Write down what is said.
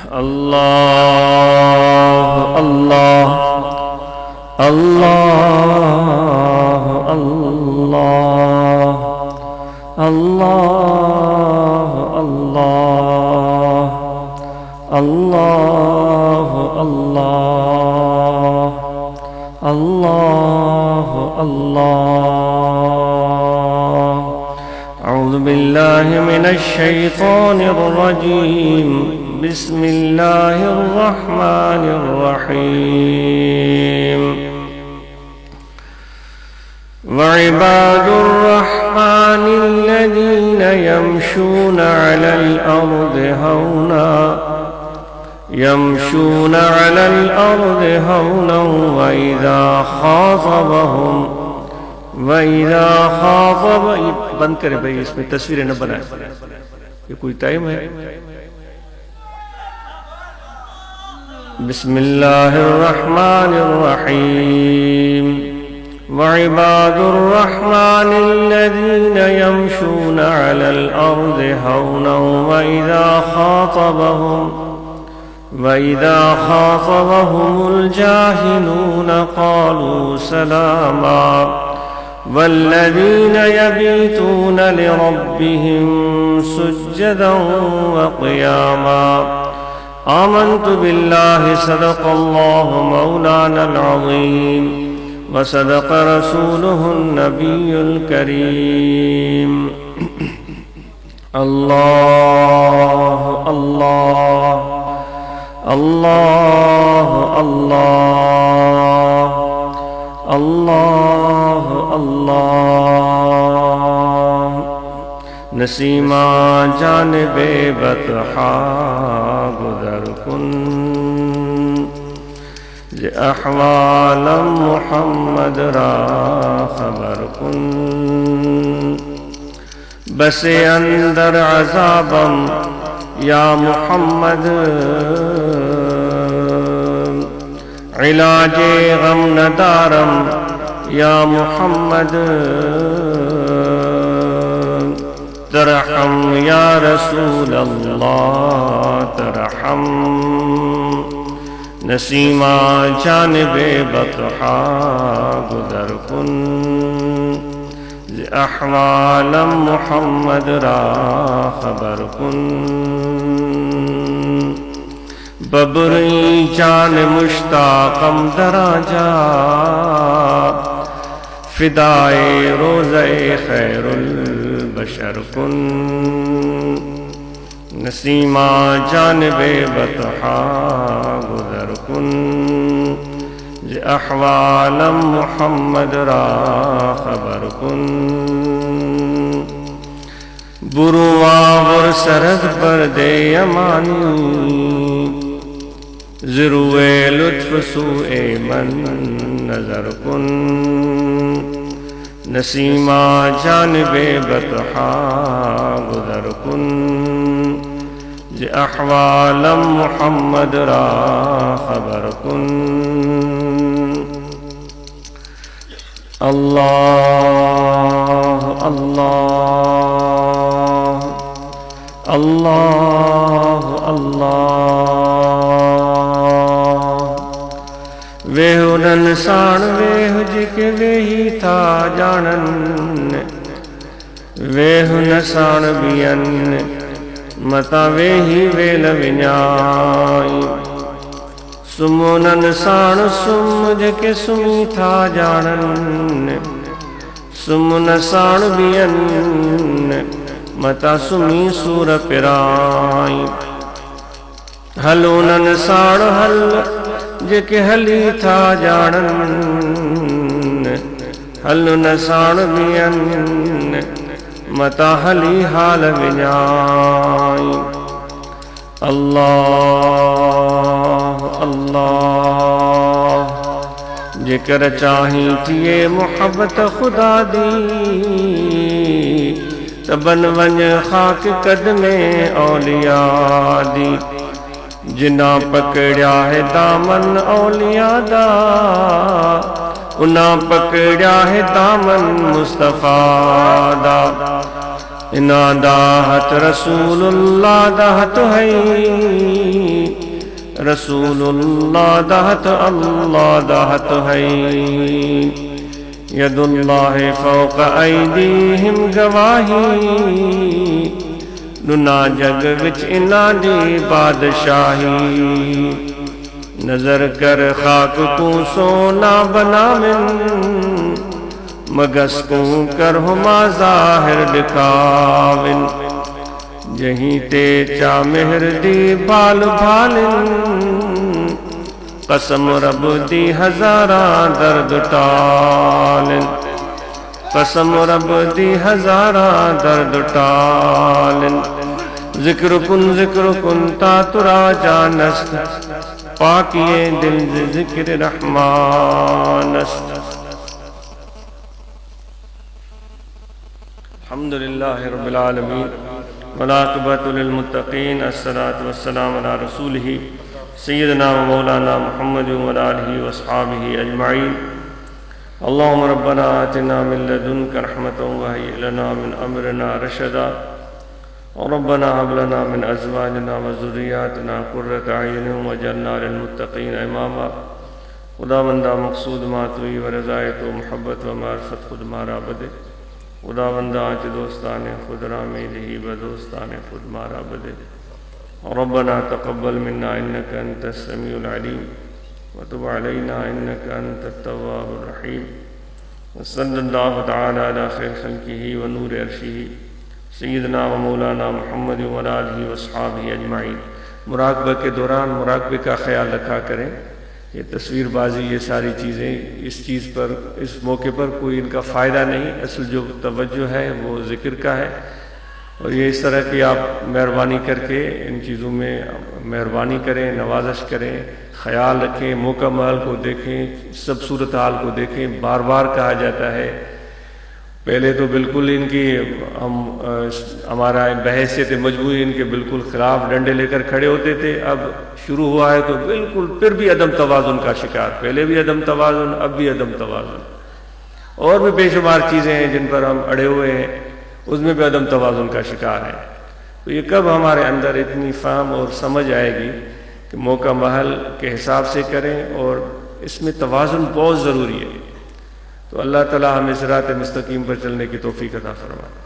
اللہ اللہ اللہ اللہ اللہ اللہ اللہ اللہ اللہ اللہ اعوذ باللہ من الشیطان الرجیم بسم اللہ الرحمن الرحیم وعباد الرحمن الذين يمشون على الأرض هونا وإذا خاطب بند کرے بھائی، اس میں تصویریں نہ بنائیں، یہ کوئی ٹائم ہے. بسم اللہ الرحمن الرحیم وعباد الرحمن الذين يمشون على الأرض هونا وإذا خاطبهم الجاهلون قالوا سلاما والذين يبيتون لربهم سجدا وقياما آمنت بالله صدق الله مولانا العظيم وصدق رسوله النبي الكريم. الله الله الله الله الله الله نسیمہ جانب بطحا گزر کن احوال محمد را خبر کن بس اندر عذابم یا محمد علاج غم ندارم یا محمد ترحم یا رسول اللہ ترحم نسیمہ جانب بطحا گزر کن احوال محمد را خبر کن ببری جان مشتاقم دراجا فدائے روزہ خیر البشر کن نسیمہ جانب بطحا گزر کن احوال محمد را خبر کن برواور سرد پر دے امانی ذروے لطف سوئے من نظر کن نسیمہ جانب بطحا گزر کن احوال محمد را خبر کن اللہ اللہ اللہ اللہ ویہو ننسان ویہو جک ویہی تھا جانن ویہو نسان بیان متا ویہی ویل ونیائی سمونن سان سم جکے سمی تھا جانن سمن سان بیان متا سمی سور پرائی ہلونن سان حل جکے حلی تھا جانن ہلون سان بیان متا حلی حال ونیائی اللہ اللہ جکر چاہی تیے محبت خدا دی تبن ونج خاک قدم اولیاء دی جنا پکڑیا ہے دامن اولیاء دا انہاں پکڑیا ہے دامن مصطفیٰ دا انہاں دا ہتھ رسول اللہ دا ہتھ ہے رسول اللہ دہت اللہ دہت ہے ید اللہ فوق ایدیہم گواہی دنا جگ وچ انہاں دی بادشاہی نظر کر خاک کو سونا بناون مگس کو کر ہما ظاہر دکھاون جہیں تے چا مہر دی بال بھالن قسم رب دی ہزاراں درد ٹالن قسم رب دی ہزاراں درد ٹالن ذکر کن تا ترا جانست پاکیے دل ذکر رحمانست الحمدللہ رب العالمین والعاقبۃ للمتقین الصلاۃ والسلام علی رسولہ سیدنا و مولانا محمد وعلی آلہ واصحابہ اجمعین اللہم ربنا آتنا من لدنک رحمۃ وہیئ لنا من امرنا رشدا ربنا هب لنا من ازواجنا وذریاتنا قرۃ اعین واجعلنا للمتقین اماما خداوندہ مقصود ما توئی و رضایت و محبت و معرفت خود مارا بدے خداوندہ آج دوستان خود رامیلہی بدوستان خود مارا بدے ربنا تقبل منا انک انت السمیع العلیم وتب علینا انک انت التواب الرحیم وصلی اللہ تعالی علی خیر خلقہ و نور عرشہ سیدنا و مولانا محمد وعلی آلہ واصحابہ اجمعین۔ مراقبہ کے دوران مراقبے کا خیال رکھا کریں۔ یہ تصویر بازی یہ ساری چیزیں اس چیز پر اس موقع پر کوئی ان کا فائدہ نہیں، اصل جو توجہ ہے وہ ذکر کا ہے، اور یہ اس طرح کی آپ مہربانی کر کے ان چیزوں میں مہربانی کریں، نوازش کریں، خیال رکھیں، موقع محل کو دیکھیں، سب صورتحال کو دیکھیں۔ بار بار کہا جاتا ہے، پہلے تو بالکل ان کی ہمارا بحیثیت مجموعی ان کے بالکل خلاف ڈنڈے لے کر کھڑے ہوتے تھے، اب شروع ہوا ہے تو بالکل پھر بھی عدم توازن کا شکار، پہلے بھی عدم توازن، اب بھی عدم توازن، اور بھی بے شمار چیزیں ہیں جن پر ہم اڑے ہوئے ہیں، اس میں بھی عدم توازن کا شکار ہیں۔ تو یہ کب ہمارے اندر اتنی فہم اور سمجھ آئے گی کہ موقع محل کے حساب سے کریں، اور اس میں توازن بہت ضروری ہے۔ تو اللہ تعالی ہمیں صراط مستقیم پر چلنے کی توفیق عطا فرمائے۔